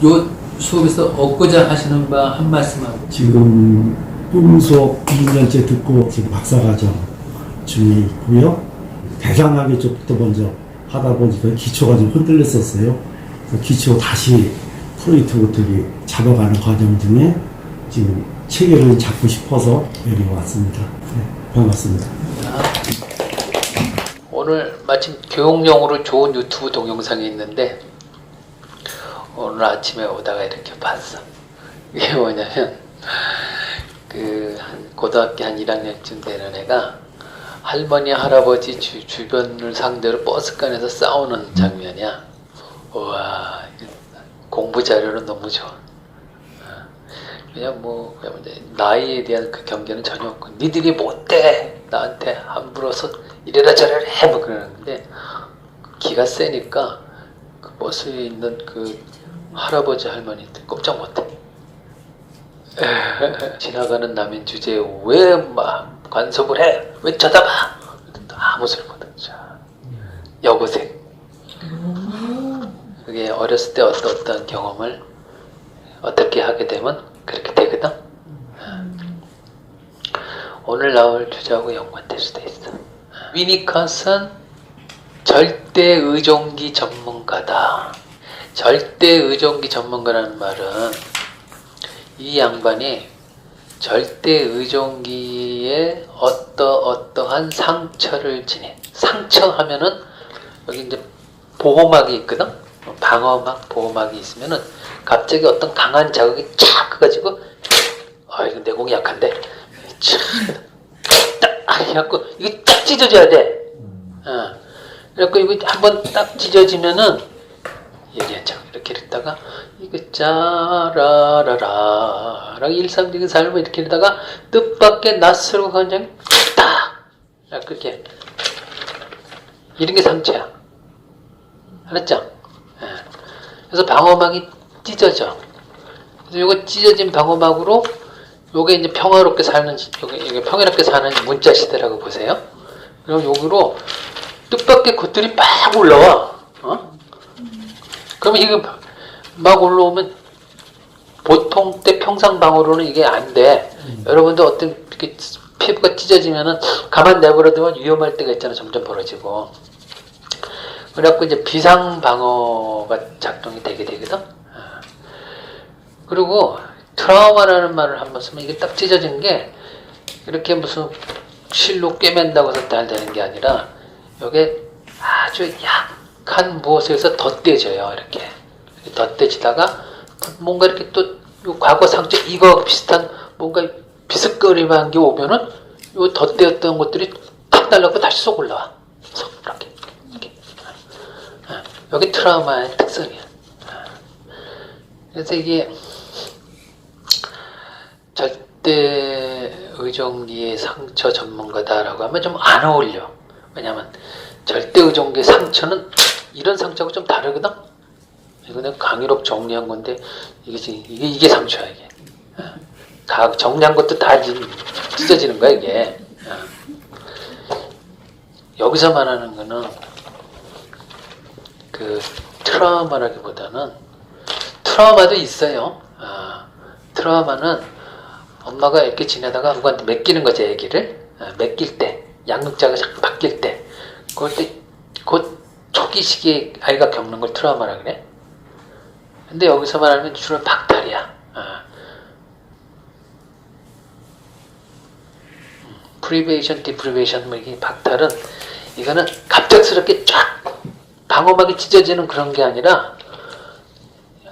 요 수업에서 얻고자 하시는 바 한 말씀하고. 지금 꿈수업 2년째 듣고 지금 박사과정 중에 있고요. 대단하게 좀부터 먼저 하다 보니까 기초가 좀 흔들렸었어요. 그래서 기초 다시 프로젝트 어떻게 잡아가는 과정 중에 지금 체계를 잡고 싶어서 여기 왔습니다. 네, 반갑습니다. 오늘 마침 교육용으로 좋은 유튜브 동영상이 있는데 오늘 아침에 오다가 이렇게 봤어. 이게 뭐냐면 한 고등학교 한 1학년쯤 되는 애가 할머니 할아버지 주변을 상대로 버스간에서 싸우는 장면이야. 우와, 공부 자료는 너무 좋아. 그냥 그냥 나이에 대한 그 경계는 전혀 없고, 니들이 못돼 나한테 함부로서 이래라 저래라 해 그러는데, 기가 세니까 그 버스에 있는 그 할아버지 할머니들 꼼짝 못해. 지나가는 남인 주제에 왜 막 간섭을 해? 왜 쳐다봐? 아무 소리 못해. 여고생. 그게 어렸을 때 어떤 경험을 어떻게 하게 되면 그렇게 되거든. 오늘 나올 주제하고 연관될 수도 있어. 위니컷은 절대 의존기 전문가다. 절대 의존기 전문가라는 말은 이 양반이 절대 의존기에 어떠한 상처를 지닌, 상처 하면은 여기 이제 보호막이 있거든. 방어막, 보호막이 있으면은 갑자기 어떤 강한 자극이 촥 해가지고, 이거 내공이 약한데, 딱 해갖고 이게 딱 찢어져야 돼. 그래갖고 이거 한번 딱 찢어지면은 예리한 척 이렇게 했다가 이거 짜라라라 일상적인 삶을 이렇게 하다가 뜻밖의 낯설고 굉장히 딱 그렇게 이런 게 상처야. 알았죠? 그래서 방어막이 찢어져. 그래서 요거 찢어진 방어막으로 요게 이제 평화롭게 사는, 이게 평화롭게 사는 문자 시대라고 보세요. 그럼 여기로 뜻밖의 것들이 막 올라와. 그러면 이거 막 올라오면 보통 때 평상 방어로는 이게 안 돼. 여러분도 어떤 이렇게 피부가 찢어지면은 가만 내버려두면 위험할 때가 있잖아. 점점 벌어지고. 그래갖고 이제 비상 방어가 작동이 되게 되거든. 그리고 트라우마라는 말을 한번 쓰면 이게 딱 찢어진 게 이렇게 무슨 실로 꿰맨다고 해서 잘 되는 게 아니라 이게 아주 약한 무엇에서 덧대져요. 이렇게 덧대지다가 뭔가 이렇게 또 과거 상처 이거 비슷한 뭔가 비스거림한 게 오면은 요 덧대었던 것들이 탁 날라고 다시 쏙 올라와. 이렇게. 여기 트라우마의 특성이야. 그래서 이게 절대 의존기의 상처 전문가다라고 하면 좀 안 어울려. 왜냐면 절대 의존기의 상처는 이런 상처하고 좀 다르거든. 이거 내가 강의록 정리한 건데 이게 상처야 이게. 다 정리한 것도 다 찢어지는 거야 이게. 여기서 말하는 거는 그 트라우마라기보다는 트라우마도 있어요. 트라우마는 엄마가 이렇게 지내다가 누구한테 맡기는 거지, 애기를. 맡길 때, 양육자가 자꾸 바뀔 때, 그럴 때, 그 초기 시기에 아이가 겪는 걸 트라우마라 그래. 근데 여기서 말하면 주로 박탈이야. 프리베이션, 디프리베이션, 이게 박탈은, 이거는 갑작스럽게 쫙 방어막이 찢어지는 그런 게 아니라,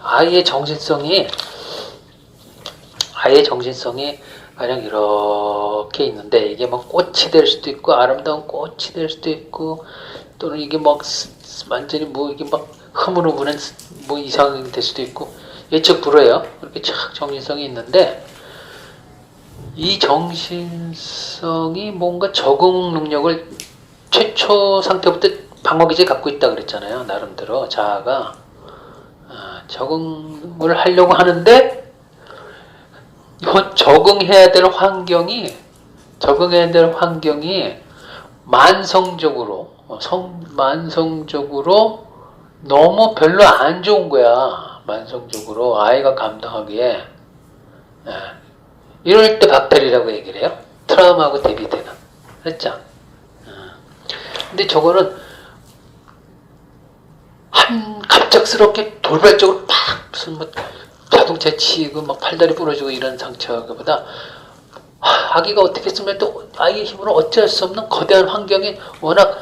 아이의 정신성이 가령 이렇게 있는데 이게 막 꽃이 될 수도 있고 아름다운 꽃이 될 수도 있고 또는 이게 막 완전히 이게 막 흐물흐물한 이상이 될 수도 있고 예측 불허예요. 그렇게 착 정신성이 있는데 이 정신성이 뭔가 적응 능력을 최초 상태부터 방어기제 갖고 있다 그랬잖아요. 나름대로 자아가 적응을 하려고 하는데 이건 적응해야 될 환경이 만성적으로 너무 별로 안 좋은 거야. 만성적으로 아이가 감당하기에 이럴 때 박탈이라고 얘기를 해요. 트라우마하고 대비되는. 그렇죠? 근데 저거는 갑작스럽게 돌발적으로 팍 무슨 뭐 자동차에 치이고 막 팔다리 부러지고 이런 상처보다 아기가 어떻게 쓰면 또 아이의 힘으로 어쩔 수 없는 거대한 환경이 워낙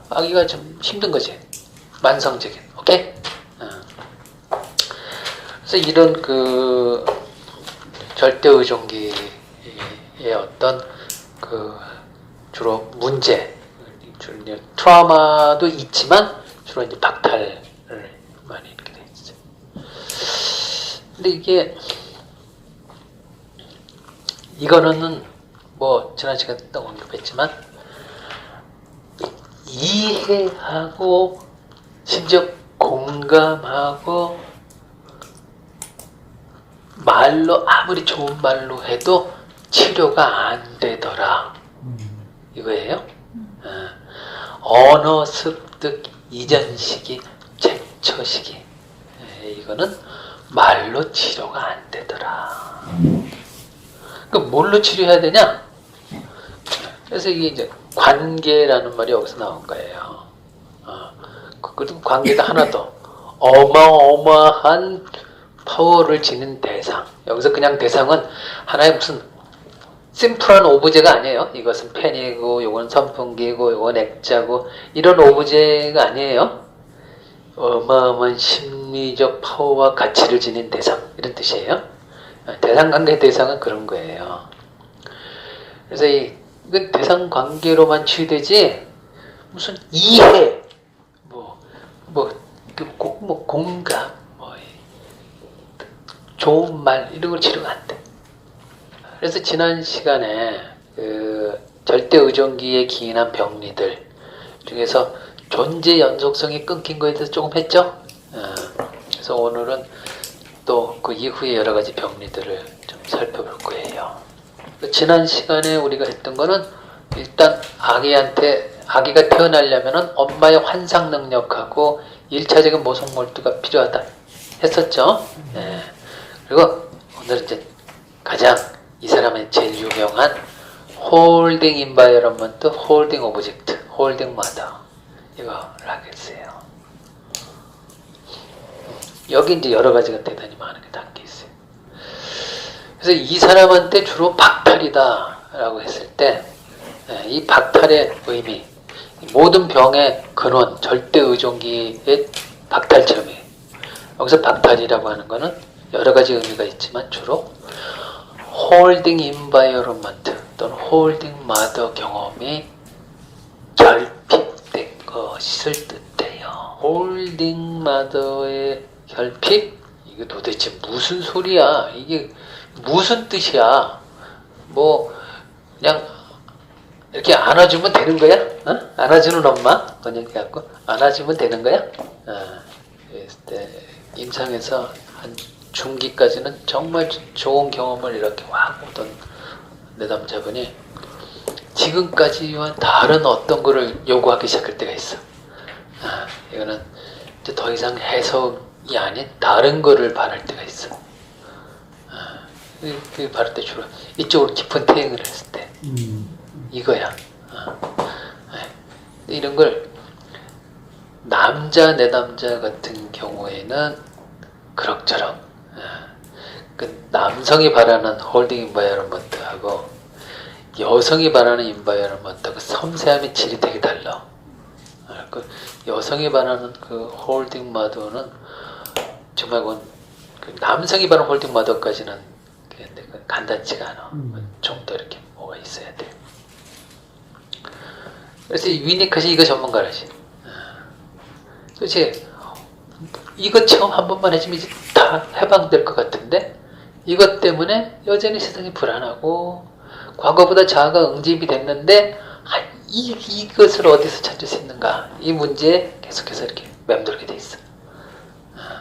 아기가 좀 힘든 거지. 만성적인. 오케이? 그래서 이런 그 절대 의존기의 어떤 그 주로 문제, 주로 이제 트라우마도 있지만 주로 이제 박탈을 많이 이렇게 돼 있어요. 근데 이거는 뭐 지난 시간에 또 언급했지만 이해하고 심지어 공감하고 말로 아무리 좋은 말로 해도 치료가 안 되더라 이거예요. 언어 습득 이전 시기 최초 시기 이거는 말로 치료가 안 되더라. 그럼 뭘로 치료해야 되냐? 그래서 이게 이제 관계라는 말이 여기서 나온 거예요. 그리고 관계가 하나 더 어마어마한 파워를 지닌 대상. 여기서 그냥 대상은 하나의 무슨 심플한 오브제가 아니에요. 이것은 펜이고, 이건 선풍기고, 이건 액자고 이런 오브제가 아니에요. 어마어마한 심리적 파워와 가치를 지닌 대상 이런 뜻이에요. 대상관계 대상은 그런 거예요. 그래서 이건 대상관계로만 치유되지 무슨 이해, 공감, 좋은 말 이런 걸 치료가 안 돼. 그래서 지난 시간에 그 절대 의존기에 기인한 병리들 중에서 존재 연속성이 끊긴 거에 대해서 조금 했죠. 그래서 오늘은 또 그 이후에 여러 가지 병리들을 좀 살펴볼 거예요. 지난 시간에 우리가 했던 거는 일단 아기가 태어나려면은 엄마의 환상 능력하고 1차적인 모성 몰두가 필요하다 했었죠. 그리고 오늘 이제 가장 이 사람의 제일 유명한 홀딩 인바이러먼트, 홀딩 오브젝트, 홀딩 마더 이거를 하겠어요. 여기 이제 여러 가지가 대단히 많은 게 담겨 있어요. 그래서 이 사람한테 주로 박탈이다라고 했을 때, 이 박탈의 의미, 모든 병의 근원, 절대 의존기의 박탈점이에요. 여기서 박탈이라고 하는 거는 여러 가지 의미가 있지만 주로 홀딩 인바이러먼트 또는 홀딩 마더 경험이 결핍된 것을 뜻해요. 홀딩 마더의 결핍? 이게 도대체 무슨 소리야? 이게 무슨 뜻이야? 뭐 그냥 이렇게 안아주면 되는 거야? 안아주는 엄마? 번역해갖고 안아주면 되는 거야? 그랬을 때 임상에서 한 중기까지는 정말 좋은 경험을 이렇게 와 오던 내담자분이 지금까지와 다른 어떤 거를 요구하기 시작할 때가 있어. 이거는 이제 더 이상 해석이 아닌 다른 거를 바랄 때가 있어. 그 바랄 때 주로 이쪽으로 깊은 태행을 했을 때 이거야. 이런 걸 남자 내담자 같은 경우에는 그럭저럭 그 남성이 바라는 홀딩 인바이러먼트하고 여성이 바라는 인바이러먼트하고 섬세함의 질이 되게 달라. 그 여성이 바라는 그 홀딩 마더는 정말 그 남성이 바라는 홀딩 마더까지는 간단치가 않아. 좀 더 이렇게 뭐가 있어야 돼. 그래서 이 위니컷이 이거 전문가라지. 도대체 이거 체험 한 번만 해주면 이제 다 해방될 것 같은데 이것 때문에 여전히 세상이 불안하고 과거보다 자아가 응집이 됐는데 이것을 어디서 찾을 수 있는가 이 문제에 계속해서 이렇게 맴돌게 돼 있어.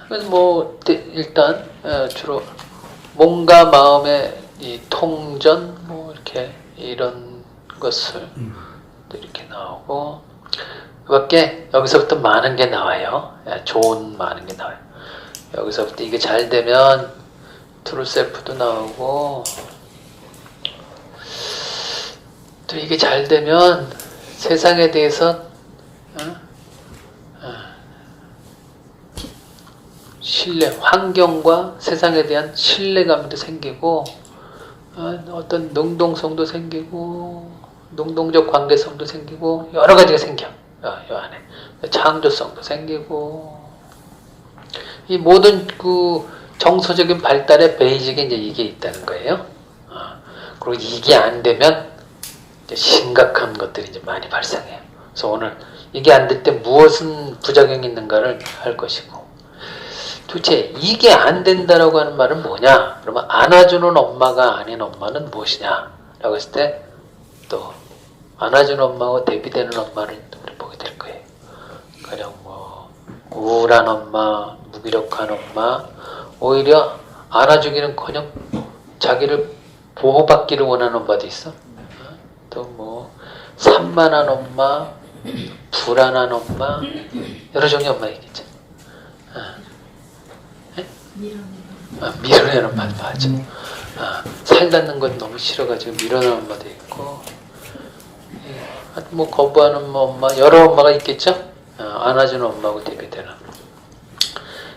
그래서 뭐 일단 주로 몸과 마음의 이 통전 뭐 이렇게 이런 것을 또 이렇게 나오고 그밖에 여기서부터 많은 게 나와요. 좋은 많은 게 나와요. 여기서부터 이게 잘 되면 트루셀프도 나오고, 또 이게 잘 되면 세상에 대해서 신뢰, 환경과 세상에 대한 신뢰감도 생기고, 어떤 능동성도 생기고, 능동적 관계성도 생기고, 여러 가지가 생겨. 이 안에 창조성도 생기고, 이 모든 그 정서적인 발달의 베이직에 이제 이게 있다는 거예요. 그리고 이게 안 되면 이제 심각한 것들이 이제 많이 발생해요. 그래서 오늘 이게 안 될 때 무엇은 부작용이 있는가를 할 것이고, 도대체 이게 안 된다라고 하는 말은 뭐냐? 그러면 안아주는 엄마가 아닌 엄마는 무엇이냐? 라고 했을 때 또 안아주는 엄마와 대비되는 엄마를 우리 보게 될 거예요. 그냥 뭐 우울한 엄마, 무기력한 엄마, 오히려 안아주기는커녕 자기를 보호받기를 원하는 엄마도 있어. 또 뭐 산만한 엄마, 불안한 엄마, 여러 종류의 엄마 있겠죠. 밀어내는 엄마 맞아. 살 닿는 건 너무 싫어가지고 밀어내는 엄마도 있고, 뭐 거부하는 엄마, 여러 엄마가 있겠죠. 안아주는 엄마하고 대비되는.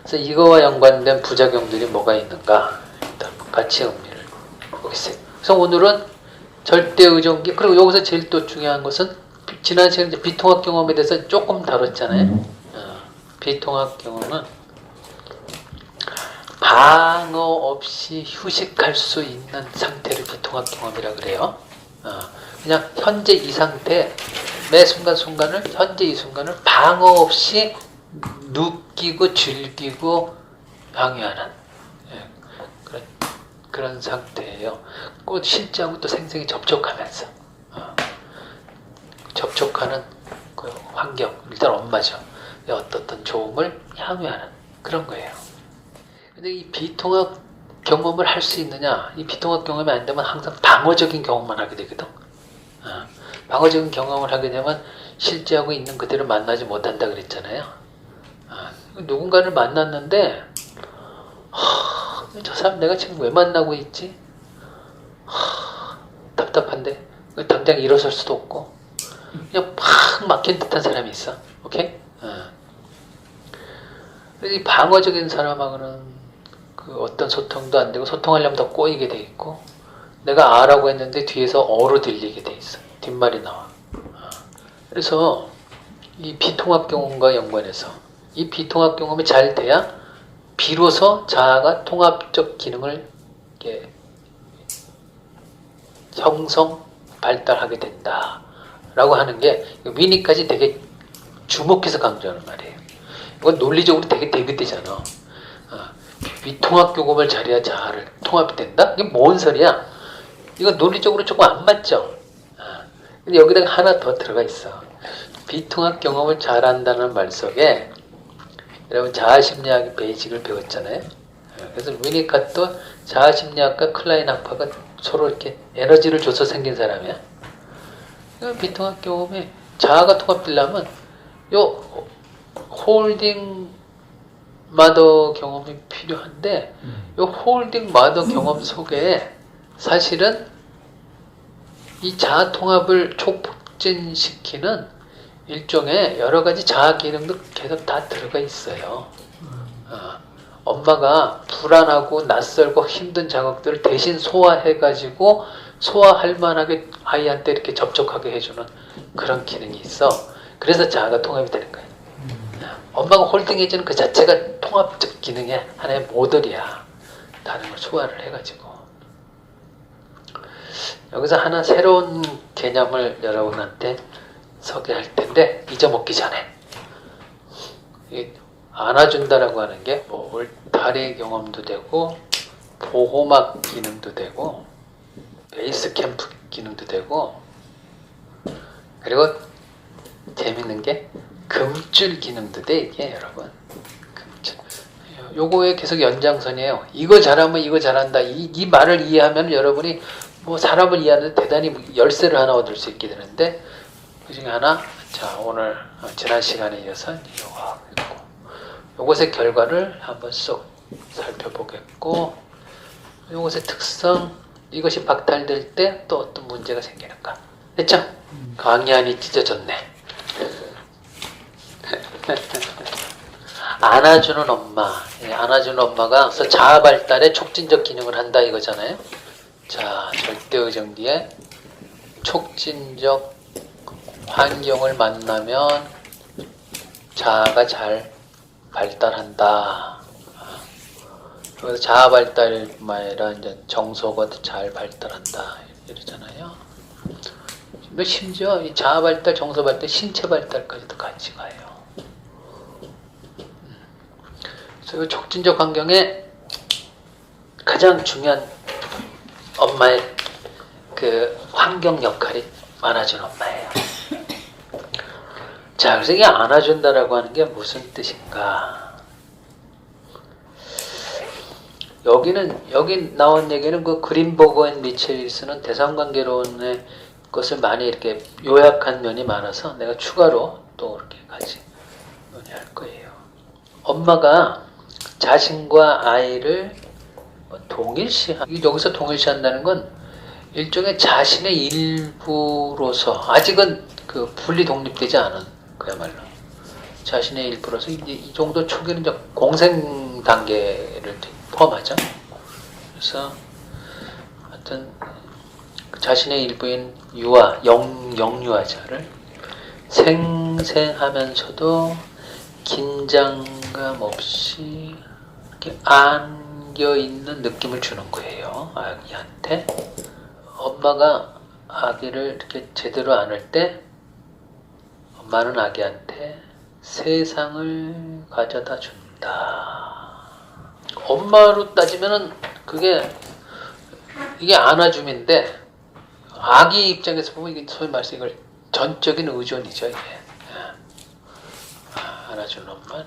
그래서 이거와 연관된 부작용들이 뭐가 있는가? 일단 같이 의미를 보겠어요. 그래서 오늘은 절대 의존기, 그리고 여기서 제일 또 중요한 것은 지난 시간에 이제 비통합 경험에 대해서 조금 다뤘잖아요. 비통합 경험은 방어 없이 휴식할 수 있는 상태를 비통합 경험이라 그래요. 그냥 현재 이 상태, 매 순간순간을, 현재 이 순간을 방어 없이 느끼고 즐기고 향유하는 그런 상태예요. 꼭 실제하고 또 생생히 접촉하면서 접촉하는 그 환경, 일단 엄마죠. 어떤 좋음을 향유하는 그런 거예요. 근데 이 비통합 경험을 할 수 있느냐? 이 비통합 경험이 안 되면 항상 방어적인 경험만 하게 되거든. 방어적인 경험을 하게 되면 실제하고 있는 그대로 만나지 못한다 그랬잖아요. 누군가를 만났는데 저 사람 내가 지금 왜 만나고 있지? 답답한데 당장 일어설 수도 없고 그냥 팍 막힌 듯한 사람이 있어. 오케이? 이 방어적인 사람하고는 그 어떤 소통도 안 되고, 소통하려면 더 꼬이게 돼 있고, 내가 아라고 했는데 뒤에서 어로 들리게 돼 있어. 뒷말이 나와. 그래서 이 비통합 경험과 연관해서 이 비통합 경험이 잘 돼야 비로소 자아가 통합적 기능을 이렇게 형성, 발달하게 된다 라고 하는 게 위니까지 되게 주목해서 강조하는 말이에요. 이건 논리적으로 되게 대비되잖아. 비통합 경험을 잘해야 자아를 통합이 된다? 이게 뭔 소리야? 이건 논리적으로 조금 안 맞죠? 근데 여기다가 하나 더 들어가 있어. 비통합 경험을 잘한다는 말 속에 여러분 자아심리학의 베이직을 배웠잖아요. 그래서 위니카도 자아심리학과 클라인 학파가 서로 이렇게 에너지를 줘서 생긴 사람이야. 비통합 경험에 자아가 통합되려면 요 홀딩 마더 경험이 필요한데 요 홀딩 마더 경험 속에 사실은 이 자아 통합을 촉진시키는 일종의 여러 가지 자아 기능도 계속 다 들어가 있어요. 엄마가 불안하고 낯설고 힘든 자극들을 대신 소화해가지고 소화할 만하게 아이한테 이렇게 접촉하게 해주는 그런 기능이 있어. 그래서 자아가 통합이 되는 거예요. 엄마가 홀딩해주는 그 자체가 통합적 기능의 하나의 모델이야. 다른 걸 소화를 해가지고. 여기서 하나 새로운 개념을 여러분한테 소개할 텐데 잊어먹기 전에 안아준다라고 하는 게 뭐 울타리 경험도 되고 보호막 기능도 되고 베이스 캠프 기능도 되고 그리고 재밌는 게 금줄 기능도 돼 이게 여러분. 금줄. 요거에 계속 연장선이에요. 이거 잘하면 이거 잘한다. 이 말을 이해하면 여러분이 뭐 사람을 이해하는데 대단히 열쇠를 하나 얻을 수 있게 되는데 그 중에 하나 자 오늘 지난 시간에 이어서 요거 있고 요것의 결과를 한번 쏙 살펴보겠고, 요것의 특성, 이것이 박탈될 때 또 어떤 문제가 생기는가. 됐죠? 강연이 찢어졌네. 안아주는 엄마. 안아주는 엄마가 자아 발달에 촉진적 기능을 한다 이거잖아요. 자, 절대의정기에 촉진적 환경을 만나면 자아가 잘 발달한다. 그래서 자아 발달뿐만 아니라 이제 정서가 잘 발달한다 이러잖아요. 근데 심지어 이 자아 발달, 정서 발달, 신체 발달까지도 같이 가요. 그래서 이 촉진적 환경에 가장 중요한 엄마의 그 환경 역할이 안아준 엄마예요. 자, 그래서 이게 안아준다라고 하는 게 무슨 뜻인가? 여기 나온 얘기는 그 그린버그 앤 미첼이 쓰는 대상관계론의 것을 많이 이렇게 요약한 면이 많아서 내가 추가로 또 이렇게 같이 논의할 거예요. 엄마가 자신과 아이를 여기서 동일시한다는 건 일종의 자신의 일부로서, 아직은 그 분리 독립되지 않은, 그야말로 자신의 일부로서 이 정도 초기는 이제 공생 단계를 포함하죠. 그래서 하여튼 자신의 일부인 유아, 영유아자를 생생하면서도 긴장감 없이 이렇게 안겨있는 느낌을 주는 거예요, 아기한테. 엄마가 아기를 이렇게 제대로 안을 때 엄마는 아기한테 세상을 가져다 준다. 엄마로 따지면은 이게 안아줌인데, 아기 입장에서 보면 이게 소위 말해서 이걸 전적인 의존이죠, 이게. 안아주는 엄마,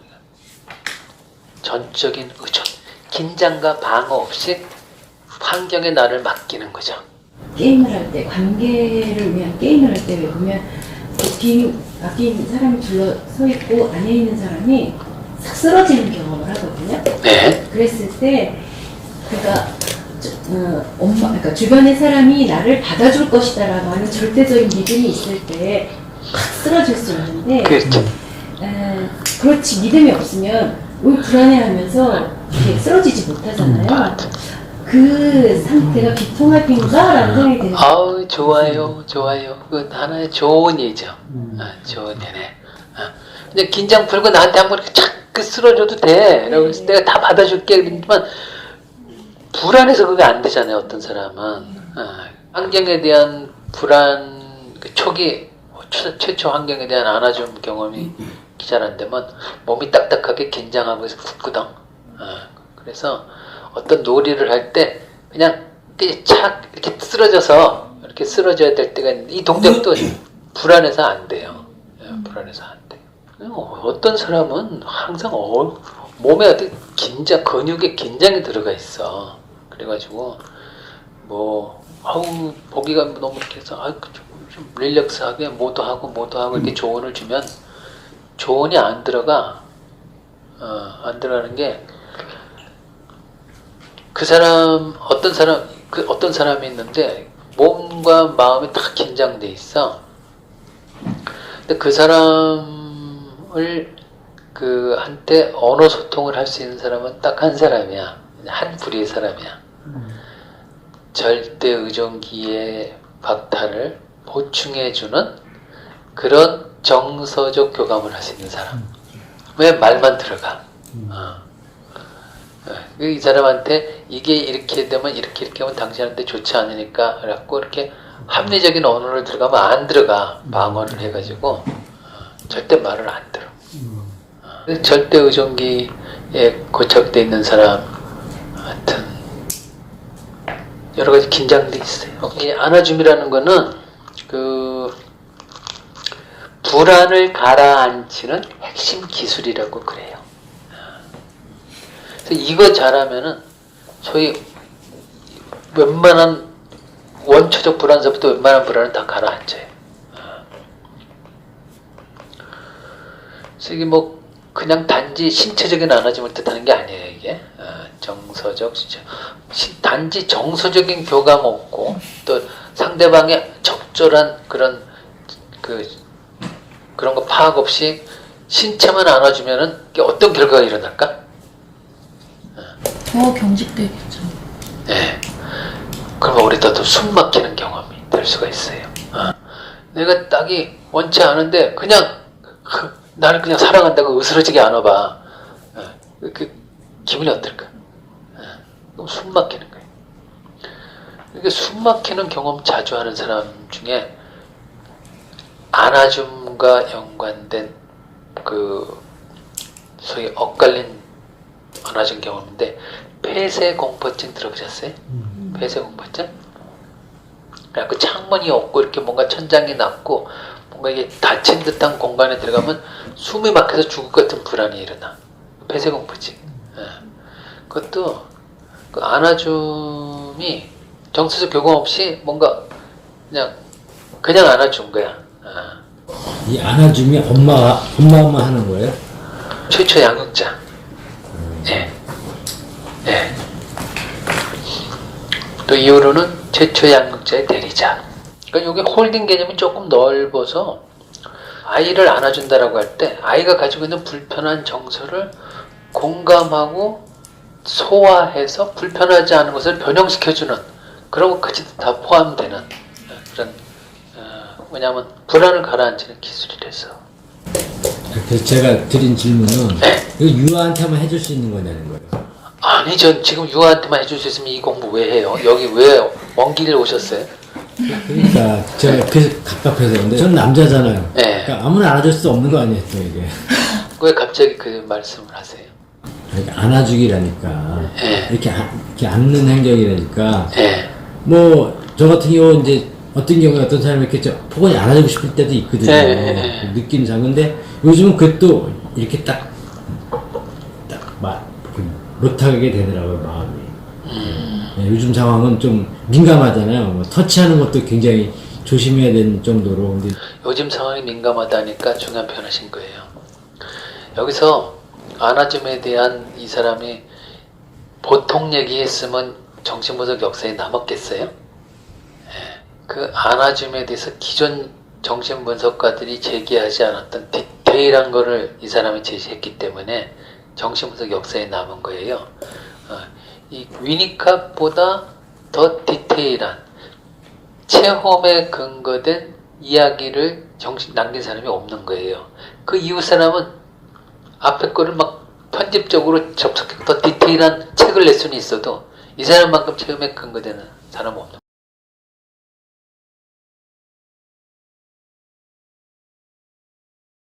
전적인 의존, 긴장과 방어 없이 환경에 나를 맡기는 거죠. 게임을 할 때, 관계를 위한 게임을 할 때 왜 보면 앞에 사람이 둘러서 있고 안에 있는 사람이 싹 쓰러지는 경험을 하거든요. 네. 그랬을 때 그러니까 주변의 사람이 나를 받아줄 것이다라고 하는 절대적인 믿음이 있을 때 확 쓰러질 수 있는데, 그렇죠. 그렇지, 믿음이 없으면 오히려 불안해하면서 이렇게 쓰러지지 못하잖아요. 그 상태가 비통합인가라는 생각이 드는 거예요. 아우, 좋아요. 그 하나의 좋은 예죠. 좋은 예네. 근데 긴장 풀고 나한테 한번 이렇게 착 쓰러져도 돼. 라고 해서 내가 다 받아줄게. 그러지만 불안해서 그게 안 되잖아요, 어떤 사람은. 환경에 대한 불안, 그 초기, 최초 환경에 대한 안아준 경험이 잘 안 되면 몸이 딱딱하게 긴장하고 해서 굳거든. 그래서 어떤 놀이를 할 때 그냥 착 이렇게 이렇게 쓰러져야 될 때가 있는데, 이 동작도 불안해서 안 돼요. 불안해서 안 돼요. 어떤 사람은 항상 몸에 어떤 근육에 긴장이 들어가 있어. 그래가지고 보기가 너무 이렇게 해서 좀 릴렉스하게 뭐도 하고 이렇게 조언을 주면 조언이 안 들어가. 안 들어가는 게, 어떤 사람이 있는데 몸과 마음이 다 긴장돼 있어. 근데 그 사람을 한테 언어 소통을 할 수 있는 사람은 딱 한 사람이야. 한 부류의 사람이야. 절대 의존기의 박탈을 보충해주는 그런 정서적 교감을 할 수 있는 사람. 왜 말만 들어가? 이 사람한테 이게 이렇게 되면 이렇게 하면 당신한테 좋지 않으니까 그래갖고 이렇게 합리적인 언어를 들어가면 안 들어가. 방어를 해가지고 절대 말을 안 들어. 절대 의존기에 고착돼 있는 사람 하여튼 여러 가지 긴장돼 있어요. 이 안아줌이라는 거는 불안을 가라앉히는 핵심 기술이라고 그래요. 그래서 이거 잘하면은 소위 웬만한 원초적 불안서부터 웬만한 불안은 다 가라앉아요. 그래서 이게 그냥 단지 신체적인 안아짐을 뜻하는 게 아니에요, 이게. 정서적, 단지 정서적인 교감 없고, 또 상대방의 적절한 그런 거 파악 없이 신체만 안아주면은 이게 어떤 결과가 일어날까? 더 경직되겠죠. 네. 그러면 우리도 또 숨 막히는 경험이 될 수가 있어요. 내가 딱이 원치 않은데 그냥 나를 그냥 사랑한다고 으스러지게 안아봐. 그 기분이 어떨까? 그럼 숨 막히는 거예요. 이게 숨 막히는 경험 자주 하는 사람 중에 안아줌과 연관된 소위 엇갈린 안아준 경험인데 폐쇄공포증 들어보셨어요? 폐쇄공포증? 그 창문이 없고 이렇게 뭔가 천장이 낮고 뭔가 이게 닫힌 듯한 공간에 들어가면 숨이 막혀서 죽을 것 같은 불안이 일어나. 폐쇄공포증. 그것도 그 안아줌이 정서적 교감 없이 뭔가 그냥 안아준 거야. 이 안아줌이 엄마만 하는 거예요? 최초 양육자. 예. 예. 또 이후로는 최초 양육자의 대리자. 그러니까 여기 홀딩 개념이 조금 넓어서 아이를 안아준다라고 할 때 아이가 가지고 있는 불편한 정서를 공감하고 소화해서 불편하지 않은 것을 변형시켜주는 그런 것까지도 다 포함되는 그런 왜냐하면 불안을 가라앉히는 기술이라서. 그래서 제가 드린 질문은 네. 이거 유아한테만 해줄 수 있는 거냐는 거예요. 아니 전 지금 유아한테만 해줄 수 있으면 이 공부 왜 해요? 여기 왜 먼 길을 오셨어요? 그러니까 제가 그래서 갑갑해서 근데 저는 남자잖아요. 네. 그러니까 아무나 안아줄 수 없는 거 아니에요, 또 이게. 왜 갑자기 그 말씀을 하세요? 그러니까 안아주기라니까 네. 이렇게 안는 행동이라니까 예. 뭐 저 같은 경우 이제 어떤 경우에 어떤 사람이 이렇게 포근히 안아주고 싶을 때도 있거든요. 네. 느낌 작은데 요즘은 그것도 이렇게 딱 못하게 되더라고요, 마음이. 네, 요즘 상황은 좀 민감하잖아요. 뭐 터치하는 것도 굉장히 조심해야 되는 정도로. 근데 요즘 상황이 민감하다니까 중요한 표현하신 거예요. 여기서 안아줌에 대한 이 사람이 보통 얘기했으면 정신분석 역사에 남았겠어요? 그 안아줌에 대해서 기존 정신분석가들이 제기하지 않았던 디테일한 거를 이 사람이 제시했기 때문에 정신분석 역사에 남은 거예요. 이 위니캅보다 더 디테일한 체험에 근거된 이야기를 남긴 사람이 없는 거예요. 그 이후 사람은 앞에 거를 막 편집적으로 접속해서 더 디테일한 책을 낼 수는 있어도 이 사람만큼 체험에 근거되는 사람은 없는 거예요.